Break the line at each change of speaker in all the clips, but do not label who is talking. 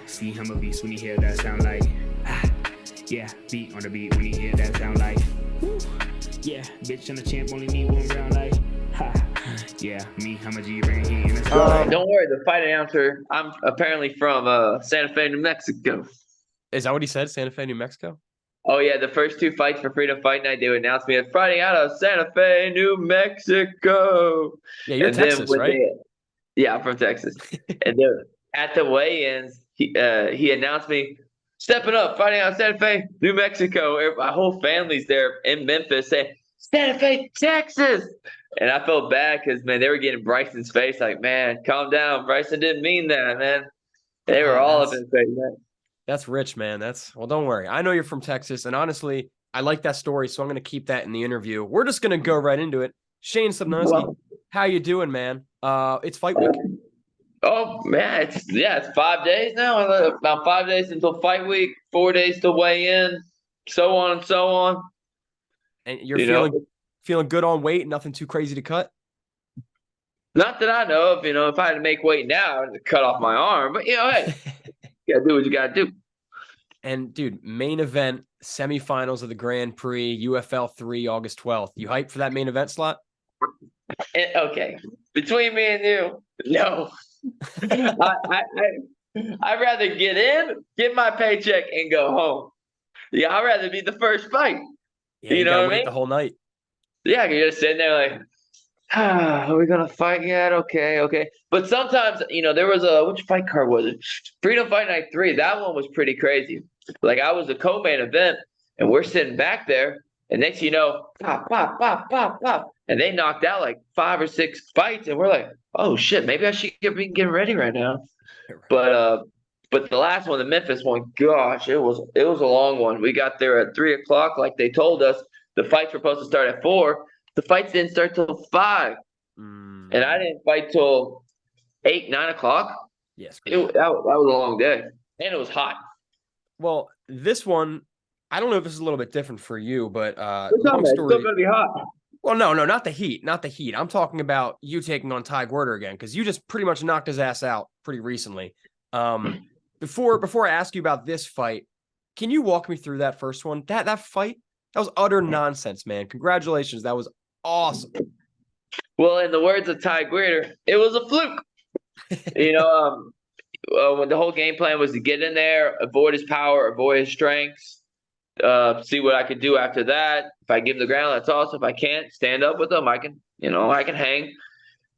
See him a beast when he hear that sound like. Yeah, beat on the beat when he hear that sound like. Woo. Yeah, bitch on the champ only need one round like. Yeah, me, I'm a G bring heat in the sky.
Don't worry, the fight announcer. I'm apparently from Santa Fe, New Mexico.
Is that what he said? Santa Fe, New Mexico?
Oh yeah, the first 2 fights for Freedom Fight Night, they would announce me as fighting out of Santa Fe, New Mexico.
Yeah, you're
And
Texas,
then
right?
Yeah, I'm from Texas. And then at the weigh-ins, he announced me stepping up, fighting out of Santa Fe, New Mexico. My whole family's there in Memphis saying, Santa Fe, Texas. And I felt bad because, man, they were getting Bryson's face like, man, calm down. Bryson didn't mean that, man. They were all up in his face, man.
That's rich, man. Well, don't worry. I know you're from Texas, and honestly, I like that story, so I'm going to keep that in the interview. We're just going to go right into it. Shane Sobnosky, how you doing, man? It's fight week.
Oh, man, it's 5 days now. About 5 days until fight week, 4 days to weigh in, so on and so on.
And you're feeling good on weight, nothing too crazy to cut?
Not that I know of. If I had to make weight now, I'd cut off my arm. But, hey, you got to do what you got to do.
And, dude, main event, semifinals of the Grand Prix, UFL 3, August 12th. You hyped for that main event slot?
Okay. Between me and you, no. I'd rather get in, get my paycheck, and go home. Yeah, I'd rather be the first fight.
Yeah, you know what I mean? The whole night.
Yeah, you're just sitting there like, are we going to fight yet? Okay. But sometimes, there was which fight card was it? Freedom Fight Night 3. That one was pretty crazy. Like, I was the co-main event, and we're sitting back there, and next you know, pop, pop, pop, pop, pop. And they knocked out like 5 or 6 fights, and we're like, oh, shit, maybe I should be getting ready right now. But the last one, the Memphis one, gosh, it was a long one. We got there at 3 o'clock like they told us. The fights were supposed to start at 4. The fights didn't start till 5. And I didn't fight till 8, 9 o'clock.
Yes.
That was a long day. And it was hot.
Well, this one, I don't know if this is a little bit different for you, but
long story. It's still going to be hot.
Well, no, not the heat. Not the heat. I'm talking about you taking on Gwerder again, because you just pretty much knocked his ass out pretty recently. Before I ask you about this fight, can you walk me through that first one? That fight, that was utter nonsense, man. Congratulations. That was awesome.
Well, in the words of Gwerder, it was a fluke. When the whole game plan was to get in there, avoid his power, avoid his strengths, see what I could do after that. If I give him the ground, that's awesome. If I can't stand up with him, I can hang.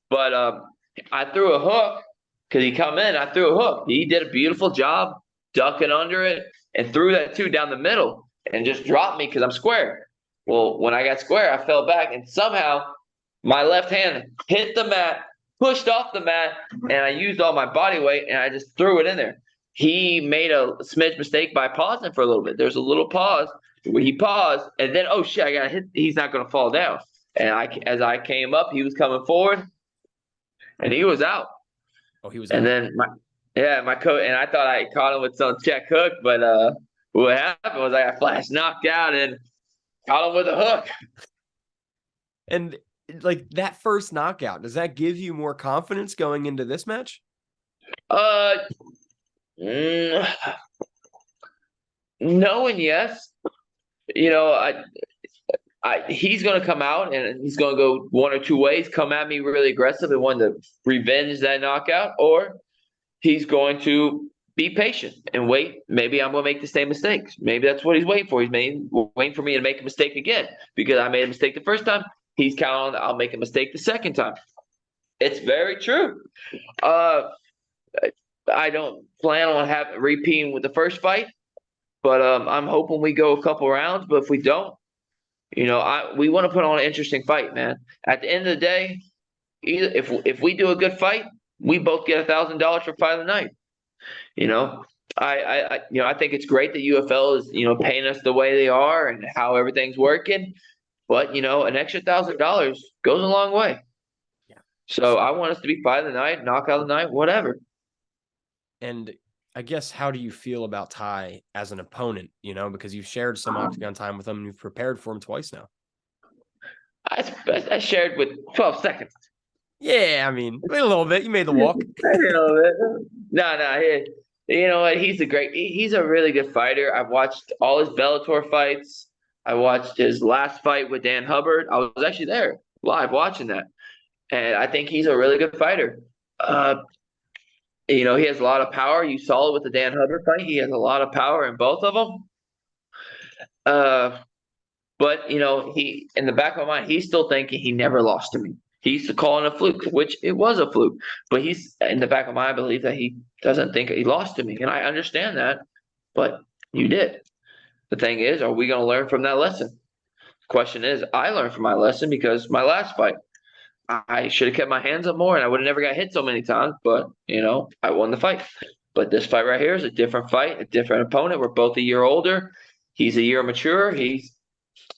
But I threw a hook because he come in. I threw a hook. He did a beautiful job ducking under it and threw that too down the middle and just dropped me because I'm square. Well, when I got square, I fell back and somehow my left hand hit the mat, pushed off the mat, and I used all my body weight and I just threw it in there. He made a smidge mistake by pausing for a little bit. There's a little pause where he paused, and then, oh, shit, I got hit. He's not going to fall down. And as I came up, he was coming forward, and he was out.
Oh, he was
and
out.
And then my coach, and I thought I caught him with some check hook, but what happened was I got flash knocked out and caught him with a hook.
And, like, that first knockout, does that give you more confidence going into this match?
No and yes. He's going to come out and he's going to go one or two ways, come at me really aggressive and want to revenge that knockout, or he's going to be patient and wait. Maybe I'm going to make the same mistakes. Maybe that's what he's waiting for. He's waiting for me to make a mistake again because I made a mistake the first time. He's counting on I'll make a mistake the second time. It's very true. I don't plan on repeating with the first fight, but I'm hoping we go a couple rounds. But if we don't, we want to put on an interesting fight, man. At the end of the day, if we do a good fight, we both get $1,000 for fight of the night. I think it's great that UFL is paying us the way they are and how everything's working, but an extra $1,000 goes a long way.
Yeah.
So I want us to be fight of the night, knockout of the night, whatever.
And I guess, how do you feel about Ty as an opponent, because you've shared some octagon time with him and you've prepared for him twice now?
I shared with 12 seconds.
Yeah, I mean, a little bit. You made the walk.
A little bit. No. You know what? He's a really good fighter. I've watched all his Bellator fights. I watched his last fight with Dan Hubbard. I was actually there live watching that. And I think he's a really good fighter. He has a lot of power. You saw it with the Dan Hubbard fight. He has a lot of power in both of them. But he in the back of my mind, he's still thinking he never lost to me. He's calling a fluke, which it was a fluke. But he's in the back of my mind, I believe that he doesn't think he lost to me, and I understand that. But you did. The thing is, are we going to learn from that lesson? The question is, I learned from my lesson because my last fight, I should have kept my hands up more, and I would have never got hit so many times. But I won the fight. But this fight right here is a different fight, a different opponent. We're both a year older. He's a year mature. He's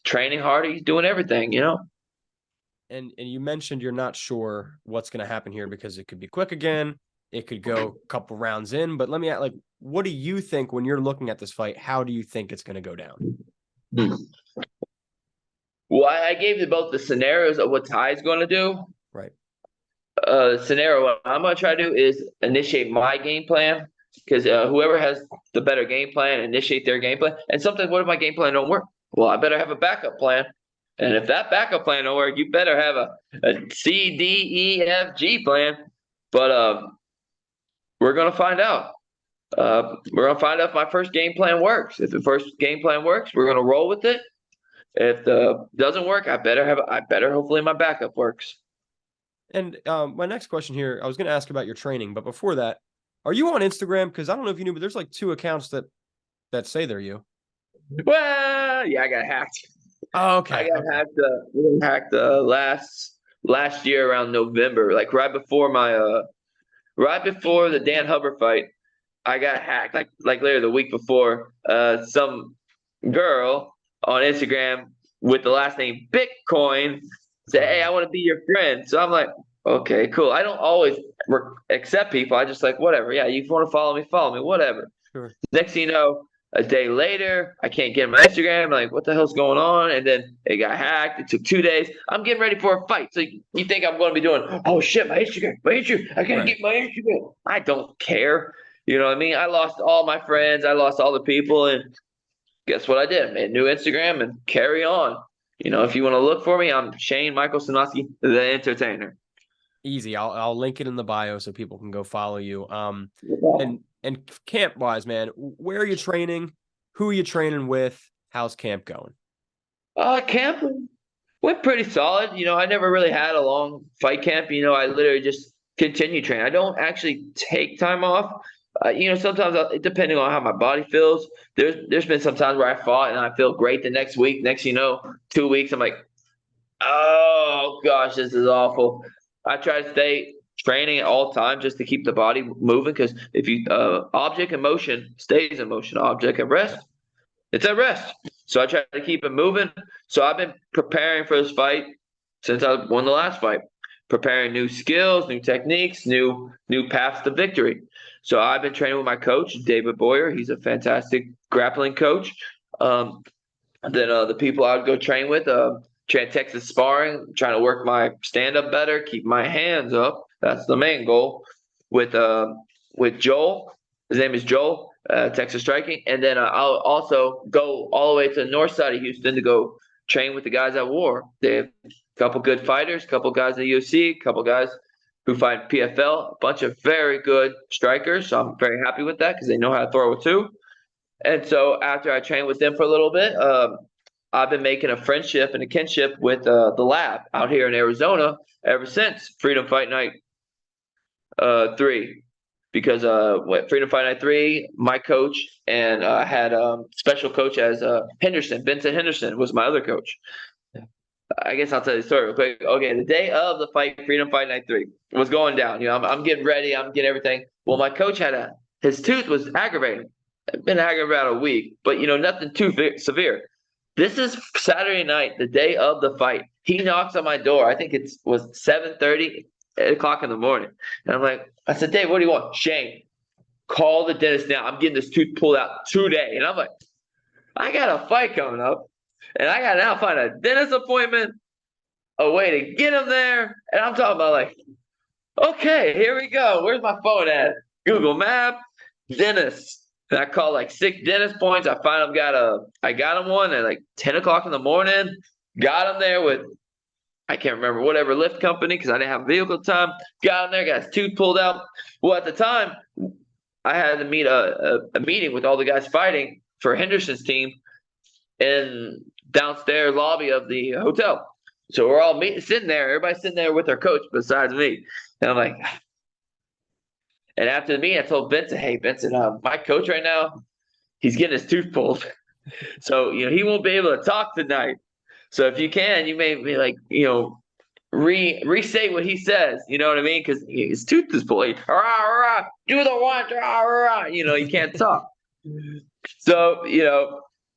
training hard. He's doing everything,
And you mentioned you're not sure what's going to happen here because it could be quick again. It could go a couple rounds in. But let me ask, what do you think when you're looking at this fight? How do you think it's going to go down?
Well, I gave you both the scenarios of what Ty's going to do.
Right.
Scenario what I'm going to try to do is initiate my game plan because whoever has the better game plan, initiate their game plan. And sometimes, what if my game plan don't work? Well, I better have a backup plan. And if that backup plan don't work, you better have a C, D, E, F, G plan. But we're going to find out. We're going to find out if my first game plan works. If the first game plan works, we're going to roll with it. If it doesn't work, I better hopefully my backup works.
And my next question here, I was going to ask about your training, but before that, are you on Instagram? Because I don't know if you knew, but there's 2 accounts that say they're you.
Well, yeah, I got hacked.
Oh, okay.
I got hacked last year around November, right before the Dan Hubbard fight. I got hacked like literally the week before. Some girl on Instagram with the last name Bitcoin said, "Hey, I want to be your friend." So I'm like, okay, cool. I don't always accept people. I just whatever. Yeah, you want to follow me, whatever.
Sure.
Next thing you know, a day later, I can't get my Instagram. I'm like, what the hell's going on? And then it got hacked. It took 2 days. I'm getting ready for a fight. So you think I'm going to be doing, oh shit, my Instagram. I got to get my Instagram. I don't care. You know what I mean? I lost all my friends. I lost all the people. And guess what I did? I made a new Instagram and carry on. If you want to look for me, I'm Shane Michael Sobnosky, the entertainer.
Easy. I'll link it in the bio so people can go follow you.
Yeah.
And camp wise, man, where are you training? Who are you training with? How's camp going?
Camp went pretty solid. I never really had a long fight camp. I literally just continue training. I don't actually take time off. Sometimes depending on how my body feels, there's been some times where I fought and I feel great the next week. Next, 2 weeks, I'm like, oh gosh, this is awful. I try to stay training at all times just to keep the body moving because if you object in motion stays in motion, object at rest, it's at rest. So I try to keep it moving. So I've been preparing for this fight since I won the last fight, preparing new skills, new techniques, new paths to victory. So I've been training with my coach, David Boyer. He's a fantastic grappling coach. Then the people I would go train with, Texas sparring, trying to work my stand-up better, keep my hands up. That's the main goal. With Joel, his name is Joel, Texas Striking. And then I'll also go all the way to the north side of Houston to go train with the guys at War. They have a couple good fighters, a couple guys in the UFC, a couple guys who fight PFL, a bunch of very good strikers. So I'm very happy with that because they know how to throw it too. And so after I trained with them for a little bit, I've been making a friendship and a kinship with the lab out here in Arizona ever since Freedom Fight Night 3. Because Freedom Fight Night 3, my coach, and I had special coach as Vincent Henderson was my other coach. I guess I'll tell you the story real quick. Okay, the day of the fight, Freedom Fight Night 3, was going down. I'm getting ready. I'm getting everything. Well, my coach had his tooth was aggravating. It's been aggravating about a week, but nothing too severe. This is Saturday night, the day of the fight. He knocks on my door. I think it was 7:30, 8 o'clock in the morning. And I'm like, I said, Dave, what do you want? Shane, call the dentist now. I'm getting this tooth pulled out today. And I'm like, I got a fight coming up. And I got to now find a dentist appointment, a way to get him there. And I'm talking about okay, here we go. Where's my phone at? Google Map. dentists. And I called like 6 dentist points. I finally I got him one at like 10 o'clock in the morning. Got him there with, I can't remember, whatever lift company, because I didn't have a vehicle at the time. Got him there, got his tooth pulled out. Well, at the time, I had to meet a meeting with all the guys fighting for Henderson's team in downstairs lobby of the hotel. So we're all sitting there. Everybody's sitting there with their coach besides me. And I'm like, and after the meeting, I told Vincent, hey, Vincent, my coach right now, he's getting his tooth pulled. So, he won't be able to talk tonight. So if you can, you may be like, re-say what he says. You know what I mean? Because his tooth is pulled. Rah, rah, do the one. Rah, rah. He can't talk. So,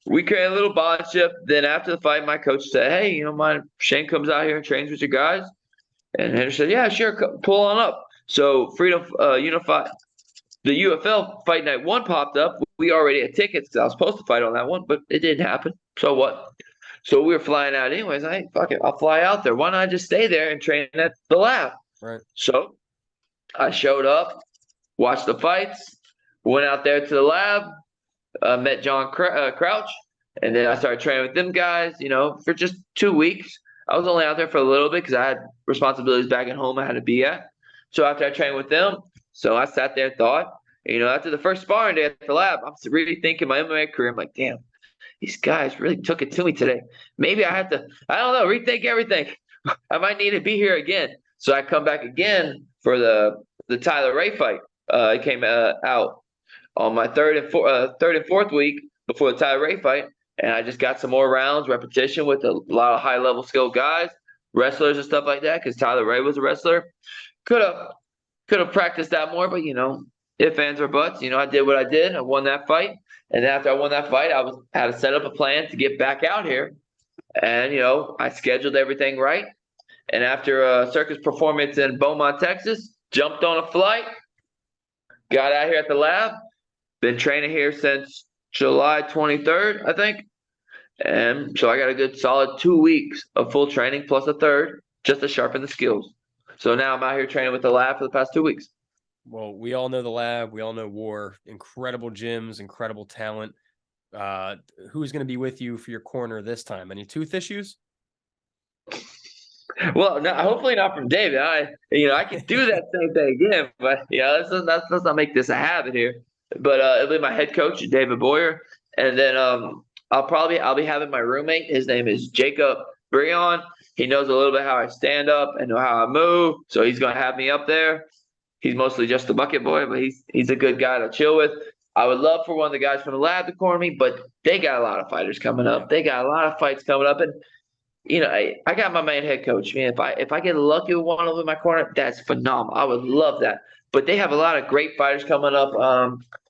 we created a little bondship. Then after the fight, my coach said, hey, mind Shane comes out here and trains with you guys? And Henderson said, yeah, sure, pull on up. So Freedom Unified, the UFL Fight Night 1 popped up. We already had tickets because I was supposed to fight on that one, but it didn't happen. So what? So we were flying out anyways. Fuck it, I'll fly out there. Why not just stay there and train at the lab?
Right.
So I showed up, watched the fights, went out there to the lab, met John Crouch, and then I started training with them guys, for just 2 weeks. I was only out there for a little bit because I had responsibilities back at home I had to be at. So after I trained with them, so I sat there and thought, after the first sparring day at the lab, I'm really thinking my MMA career. I'm like, damn, these guys really took it to me today. Maybe I have to, I don't know, rethink everything. I might need to be here again. So I come back again for the Tyler Ray fight. It came out on my third and fourth week before the Tyler Ray fight. And I just got some more rounds, repetition with a lot of high-level skilled guys, wrestlers and stuff like that, because Tyler Ray was a wrestler. Could have practiced that more, but, if, ands, or buts. I did what I did. I won that fight. And after I won that fight, I had to set up a plan to get back out here. And, I scheduled everything right. And after a Circus performance in Beaumont, Texas, jumped on a flight, got out here at the lab, been training here since July 23rd, I think. And so I got a good solid 2 weeks of full training plus a third just to sharpen the skills. So now I'm out here training with the lab for the past 2 weeks.
Well, we all know the lab. We all know War. Incredible gyms, incredible talent. Who's going to be with you for your corner this time? Any tooth issues?
Well, no, hopefully not from David. I can do that same thing again, but let's not make this a habit here. But it'll be my head coach, David Boyer, and then I'll be having my roommate. His name is Jacob Brion. He knows a little bit how I stand up and know how I move, so he's gonna have me up there. He's mostly just a bucket boy, but he's a good guy to chill with. I would love for one of the guys from the lab to corner me, but they got a lot of fighters coming up. They got a lot of fights coming up, and I got my main head coach. Man, if I get lucky with one of them in my corner, that's phenomenal. I would love that. But they have a lot of great fighters coming up.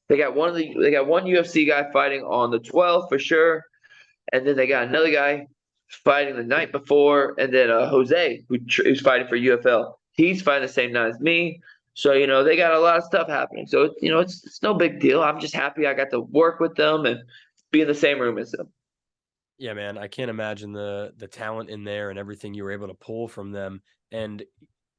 They got one UFC guy fighting on the 12th for sure, and then they got another guy fighting the night before, and then Jose, who's fighting for UFL. He's fighting the same night as me. So, they got a lot of stuff happening. So, it's no big deal. I'm just happy I got to work with them and be in the same room as them.
Yeah, man, I can't imagine the talent in there and everything you were able to pull from them. And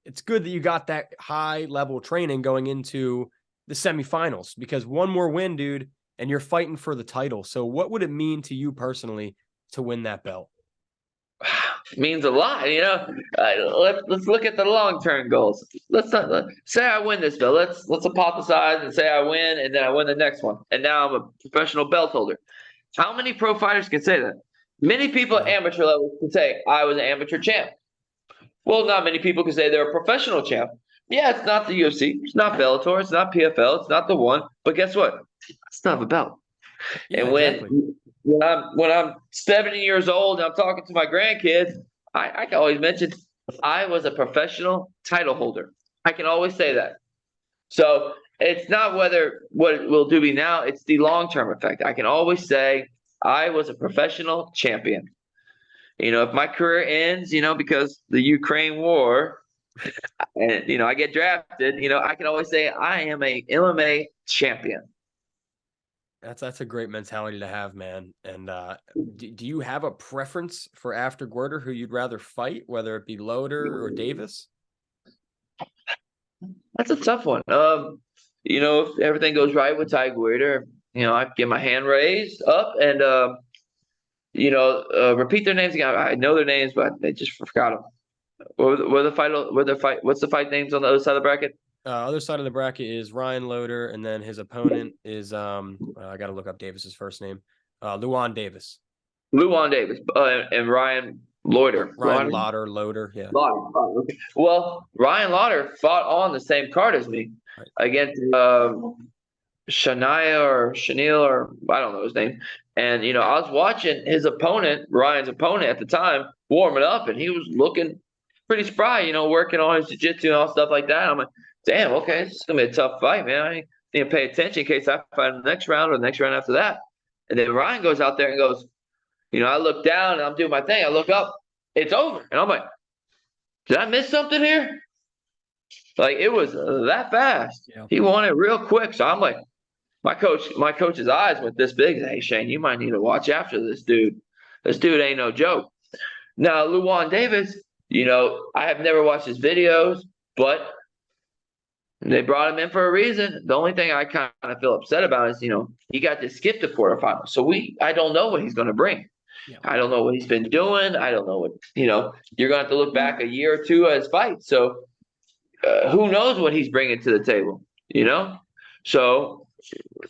it's good that you got that high-level training going into the semifinals, because one more win, dude, and you're fighting for the title. So what would it mean to you personally to win that belt?
It means a lot, let's look at the long-term goals. Let's say I win this belt. Let's hypothesize and say I win, and then I win the next one, and now I'm a professional belt holder. How many pro fighters can say that? Many people at amateur level can say I was an amateur champ. Well, not many people can say they're a professional champ. Yeah, it's not the UFC, it's not Bellator, it's not PFL, it's not the one. But guess what? I still have a belt.
Yeah,
and
exactly.
when I'm 70 years old and I'm talking to my grandkids, I can always mention I was a professional title holder. I can always say that. So it's not what it will do me now, it's the long-term effect. I can always say I was a professional champion. If my career ends, because the Ukraine war, and I get drafted, I can always say I am a MMA champion.
That's a great mentality to have, man. And do you have a preference for after Gwerder who you'd rather fight, whether it be Loader or Davis?
That's a tough one. if everything goes right with Ty Gwerder, I get my hand raised up and repeat their names again. I know their names, but I just forgot them. What's the fight names on the other side of the bracket?
Other side of the bracket is Ryan Loder, and then his opponent is I got to look up Davis's first name, Luan Davis.
Luan Davis and Ryan Loder.
Ryan Loder, yeah.
Lauder. Oh, okay. Well, Ryan Lauder fought on the same card as me against Shania or Chanel or I don't know his name. And I was watching his opponent, Ryan's opponent at the time, warming up, and he was looking pretty spry, working on his jiu-jitsu and all stuff like that. I'm like, damn, okay, this is gonna be a tough fight, man. I need to pay attention in case I fight in the next round or the next round after that. And then Ryan goes out there and goes, I look down and I'm doing my thing. I look up, it's over. And I'm like, did I miss something here? Like, it was that fast. Yeah. He won it real quick. So I'm like, my coach's eyes went this big. Hey, Shane, you might need to watch after this dude. This dude ain't no joke. Now, Luan Davis, I have never watched his videos, but they brought him in for a reason. The only thing I kind of feel upset about is, he got to skip the quarterfinals. So I don't know what he's going to bring. Yeah. I don't know what he's been doing. I don't know what, you're going to have to look back a year or two at his fight. So who knows what he's bringing to the table, So,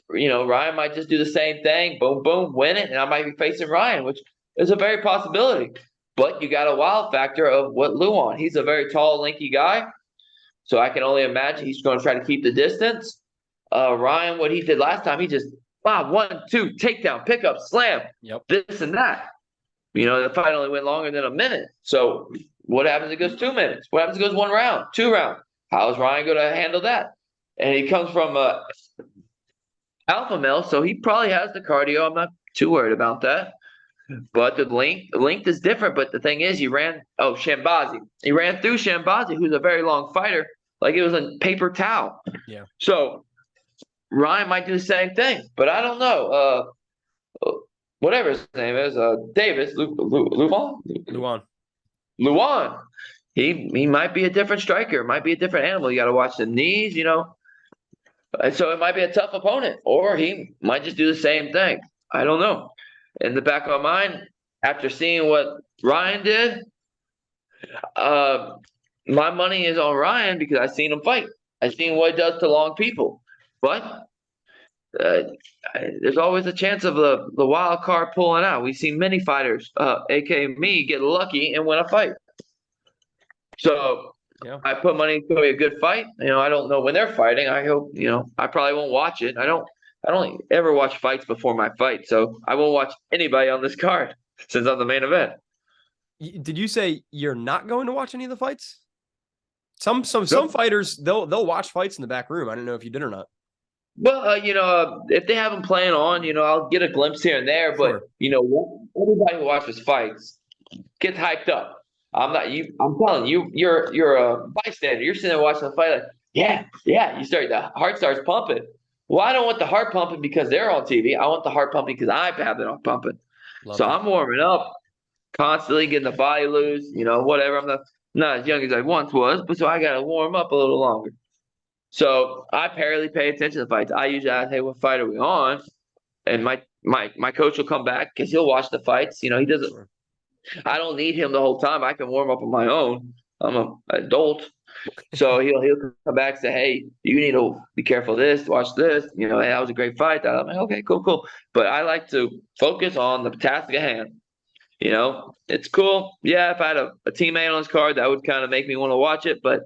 Ryan might just do the same thing. Boom, boom, win it. And I might be facing Ryan, which is a very possibility. But you got a wild factor of what Luan. He's a very tall, lanky guy. So I can only imagine he's going to try to keep the distance. Ryan, what he did last time, he just, 1, 2, takedown, pick up, slam, this and that. The fight only went longer than a minute. So what happens if it goes 2 minutes? What happens if it goes 1 round, 2 rounds? How is Ryan going to handle that? And he comes from alpha male, so he probably has the cardio. I'm not too worried about that. But the length is different. But the thing is, Shambazi. He ran through Shambazi, who's a very long fighter, like it was a paper towel. Yeah. So Ryan might do the same thing, but I don't know. Whatever his name is, Davis, Luan. He might be a different striker, might be a different animal. You got to watch the knees, And so it might be a tough opponent, or he might just do the same thing. I don't know. In the back of my mind, after seeing what Ryan did, my money is on Ryan because I've seen him fight. I've seen what he does to long people. But there's always a chance of the wild card pulling out. We've seen many fighters, aka me, get lucky and win a fight. So I put money it's going to be a good fight. I don't know when they're fighting. I hope, I probably won't watch it. I don't ever watch fights before my fight, so I won't watch anybody on this card since I'm the main event.
Did you say you're not going to watch any of the fights? Some fighters they'll watch fights in the back room. I don't know if you did or not.
Well, if they have them playing on, I'll get a glimpse here and there. But everybody who watches fights gets hyped up. I'm not you. I'm telling you, you're a bystander. You're sitting there watching the fight, like yeah. The heart starts pumping. Well, I don't want the heart pumping because they're on TV. I want the heart pumping because I have it on pumping. I'm warming up, constantly getting the body loose, whatever. I'm not as young as I once was, but so I got to warm up a little longer. So I barely pay attention to fights. I usually ask, hey, what fight are we on? And my coach will come back because he'll watch the fights. He doesn't. I don't need him the whole time. I can warm up on my own. I'm an adult. So he'll come back and say, hey, you need to be careful of this, watch this. Hey, that was a great fight. I'm like, okay, cool. But I like to focus on the task at hand. It's cool. Yeah, if I had a teammate on this card, that would kind of make me want to watch it. But,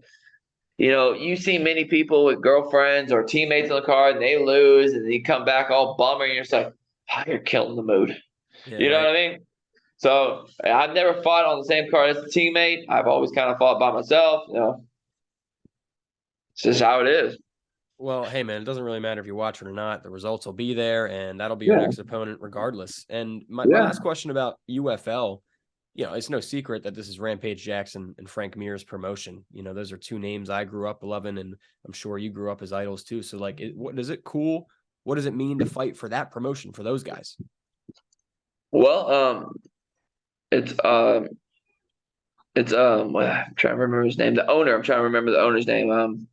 you see many people with girlfriends or teammates on the card, and they lose, and they come back all bummer, and you're just like, you're killing the mood. Yeah, what I mean? So I've never fought on the same card as a teammate. I've always kind of fought by myself. It's just how it is.
Well, hey, man, it doesn't really matter if you watch it or not. The results will be there, and that'll be your next opponent regardless. And my last question about UFL, it's no secret that this is Rampage Jackson and Frank Mir's promotion. Those are two names I grew up loving, and I'm sure you grew up as idols too. So, what does it mean to fight for that promotion for those guys?
Well, I'm trying to remember his name. The owner. I'm trying to remember the owner's name.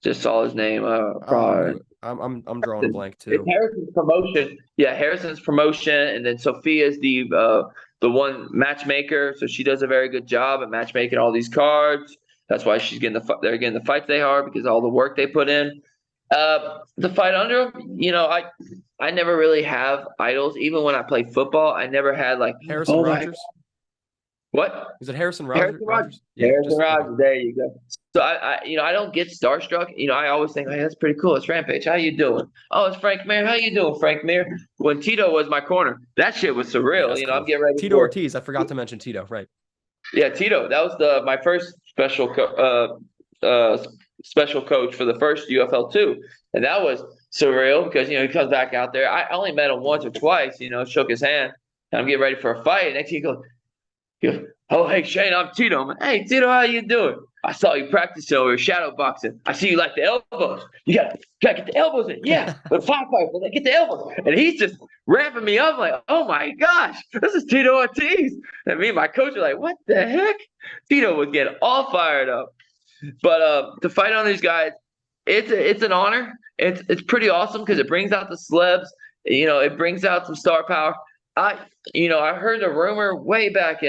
Just saw his name. Probably.
I'm drawing a blank
It's
too.
Harrison's promotion. Yeah, Harrison's promotion, and then Sophia's the one matchmaker. So she does a very good job at matchmaking all these cards. That's why she's getting they're getting the fights they are because of all the work they put in. The fight under him, I never really have idols. Even when I play football, I never had like
Harrison Rogers.
What?
Is it Harrison Rogers?
Yeah, Harrison Rogers. There you go. So I don't get starstruck. I always think, hey, that's pretty cool. It's Rampage. How you doing? Oh, it's Frank Mir. How you doing, Frank Mir? When Tito was my corner, that shit was surreal.
Cool.
I'm getting ready.
Tito Ortiz. I forgot to mention Tito. Right.
Yeah, Tito. That was my first special coach for the first UFL 2, and that was surreal because he comes back out there. I only met him once or twice. Shook his hand, and I'm getting ready for a fight. And next thing he goes, oh, hey, Shane, I'm Tito. I'm like, hey, Tito, how you doing? I saw you practicing over shadow boxing. I see you like the elbows. You gotta get the elbows in. Yeah, but five fighters, get the elbows. And he's just ramping me up like, oh my gosh, this is Tito Ortiz. And me and my coach are like, what the heck? Tito would get all fired up. But to fight on these guys, it's an honor. It's pretty awesome because it brings out the celebs. It brings out some star power. I heard a rumor way back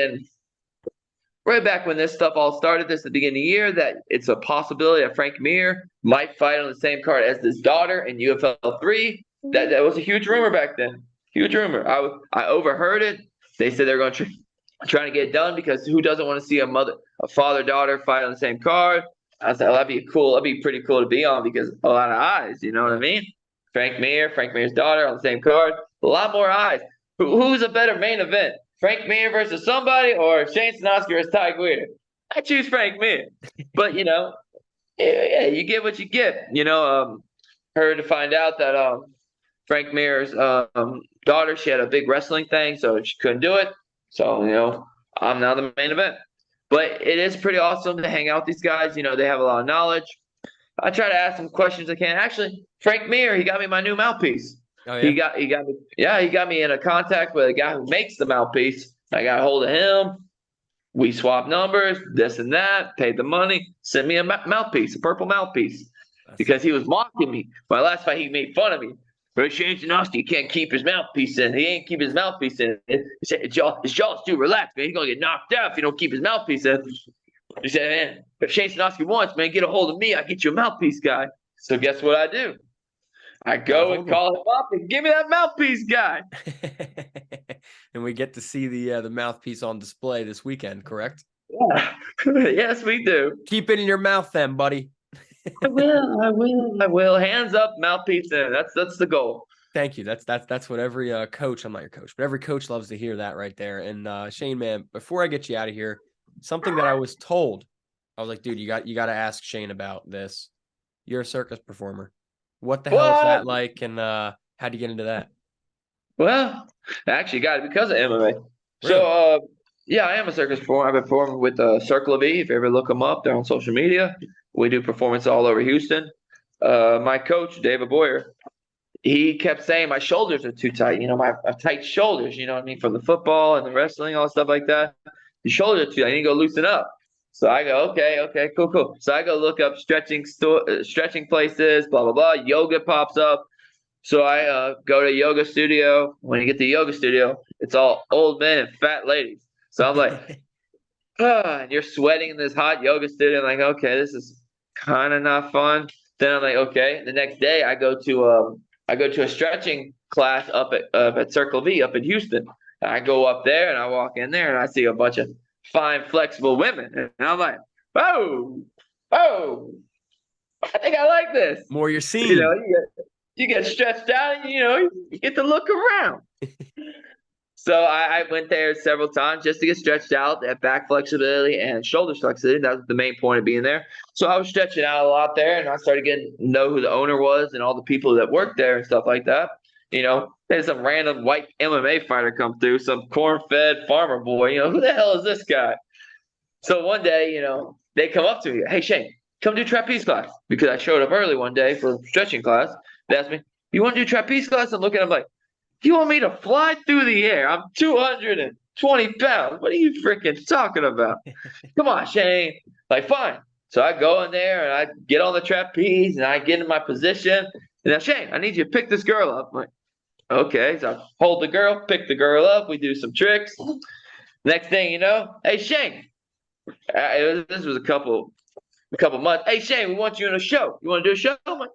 when this stuff all started, at the beginning of the year, that it's a possibility that Frank Mir might fight on the same card as his daughter in UFL 3. That was a huge rumor back then. Huge rumor. I overheard it. They said they're going to trying to get it done because who doesn't want to see a father-daughter fight on the same card? I said, that'd be cool. That'd be pretty cool to be on because a lot of eyes, you know what I mean? Frank Mir's daughter on the same card, a lot more eyes. Who's a better main event? Frank Mir versus somebody or Shane Sobnosky versus Ty Gwerder? I choose Frank Mir. But, yeah, you get what you get. Heard to find out that Frank Mir's daughter, she had a big wrestling thing, so she couldn't do it. So, I'm now the main event. But it is pretty awesome to hang out with these guys. They have a lot of knowledge. I try to ask them questions I can. Actually, Frank Mir, he got me my new mouthpiece. Oh, yeah? He got me in a contact with a guy who makes the mouthpiece. I got a hold of him. We swapped numbers, this and that, paid the money, sent me a mouthpiece, a purple mouthpiece. Because he was mocking me. My last fight, he made fun of me. But Shane Sobnosky can't keep his mouthpiece in. He ain't keep his mouthpiece in. He said, his jaw's too relaxed, man. He's going to get knocked out if you don't keep his mouthpiece in. He said, man, if Shane Sobnosky wants, man, get a hold of me. I'll get you a mouthpiece guy. So guess what I do? I go and call him up and give me that mouthpiece guy.
And we get to see the mouthpiece on display this weekend, correct?
Yeah. Yes, we do.
Keep it in your mouth then, buddy.
I will. Hands up, mouthpiece in. That's the goal.
Thank you. That's what every coach, I'm not your coach, but every coach loves to hear that right there. And Shane, man, before I get you out of here, something that I was told, I was like, dude, you got to ask Shane about this. You're a circus performer. What the hell is that like? And how'd you get into that?
Well, I actually got it because of MMA. Really? So, yeah, I am a circus performer. I've been performing with Circle of E. If you ever look them up, they're on social media. We do performance all over Houston. My coach, David Boyer, he kept saying my shoulders are too tight. My tight shoulders, you know what I mean? From the football and the wrestling, all stuff like that. The shoulders are too tight. I need to go loosen up. So I go, okay, cool. So I go look up stretching places, blah, blah, blah. Yoga pops up. So I go to a yoga studio. When you get to the yoga studio, it's all old men and fat ladies. So I'm like, and you're sweating in this hot yoga studio. I'm like, okay, this is kind of not fun. Then I'm like, okay. The next day I go to a stretching class up at Circle V up in Houston. And I go up there and I walk in there and I see a bunch of fine, flexible women. And I'm like, oh, I think I like this.
More you're seeing.
You get stretched out and, you get to look around. So I went there several times just to get stretched out at back flexibility and shoulder flexibility. That was the main point of being there. So I was stretching out a lot there, and I started getting to know who the owner was and all the people that worked there and stuff like that. There's some random white MMA fighter come through, some corn-fed farmer boy. Who the hell is this guy? So one day, they come up to me. Hey, Shane, come do trapeze class. Because I showed up early one day for stretching class. They asked me, you want to do trapeze class? I'm looking at them like, you want me to fly through the air? I'm 220 pounds. What are you freaking talking about? Come on, Shane. Like, fine. So I go in there and I get on the trapeze and I get in my position. And now, Shane, I need you to pick this girl up. I'm like, okay. So I hold the girl, pick the girl up. We do some tricks. Next thing you know, hey, Shane. This was a couple months. Hey, Shane, we want you in a show. You want to do a show? I'm like,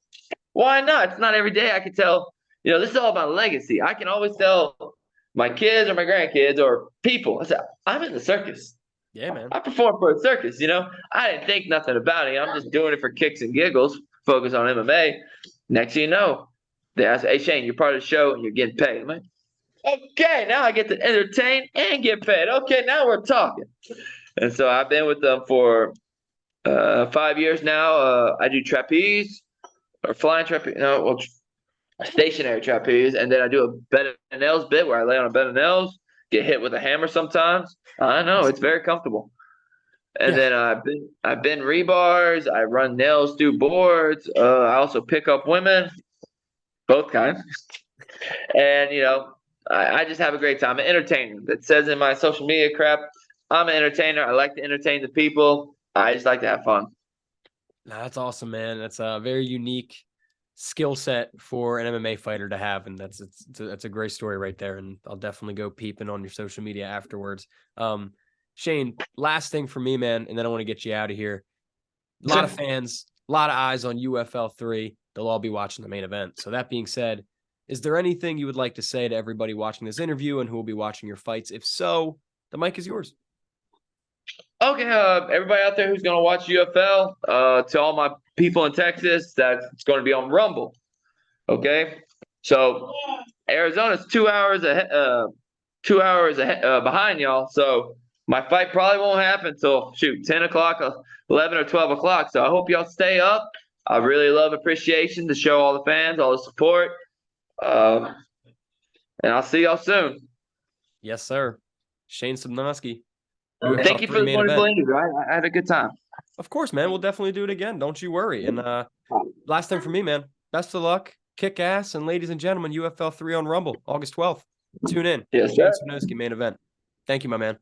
why not? It's not every day I can tell. This is all about legacy. I can always tell my kids or my grandkids or people. I said, I'm in the circus.
Yeah, man.
I perform for a circus, I didn't think nothing about it. I'm just doing it for kicks and giggles, focus on MMA. Next thing you know, they ask, hey, Shane, you're part of the show and you're getting paid. I'm like, okay, now I get to entertain and get paid. Okay, now we're talking. And so I've been with them for 5 years now. I do trapeze or flying trapeze. No, well, stationary trapeze. And then I do a bed of nails bit where I lay on a bed of nails, get hit with a hammer sometimes. I know, it's very comfortable. And then I've been rebars. I run nails through boards. I also pick up women, both kinds. And, I just have a great time. I'm an entertainer. It says in my social media crap, I'm an entertainer. I like to entertain the people. I just like to have fun.
That's awesome, man. That's a very unique skill set for an MMA fighter to have, and that's a great story right there. And I'll definitely go peeping on your social media afterwards. Shane, last thing for me, man, and then I want to get you out of here. A lot of fans, a lot of eyes on UFL 3. They'll all be watching the main event. So that being said, is there anything you would like to say to everybody watching this interview and who will be watching your fights? If so, the mic is yours.
Okay, everybody out there who's going to watch UFL, to all my people in Texas, that's going to be on Rumble. Okay, so Arizona's 2 hours ahead, behind y'all. So my fight probably won't happen till 10 o'clock, 11 or 12 o'clock. So I hope y'all stay up. I really love appreciation to show all the fans, all the support. And I'll see y'all soon.
Yes, sir. Shane Sobnosky.
Thank you for the wonderful interview. I had a good time.
Of course, man. We'll definitely do it again. Don't you worry. And last thing for me, man. Best of luck. Kick ass. And ladies and gentlemen, UFL 3 on Rumble, August 12th. Tune in.
Yes, sir.
Shane Sobnosky main event. Thank you, my man.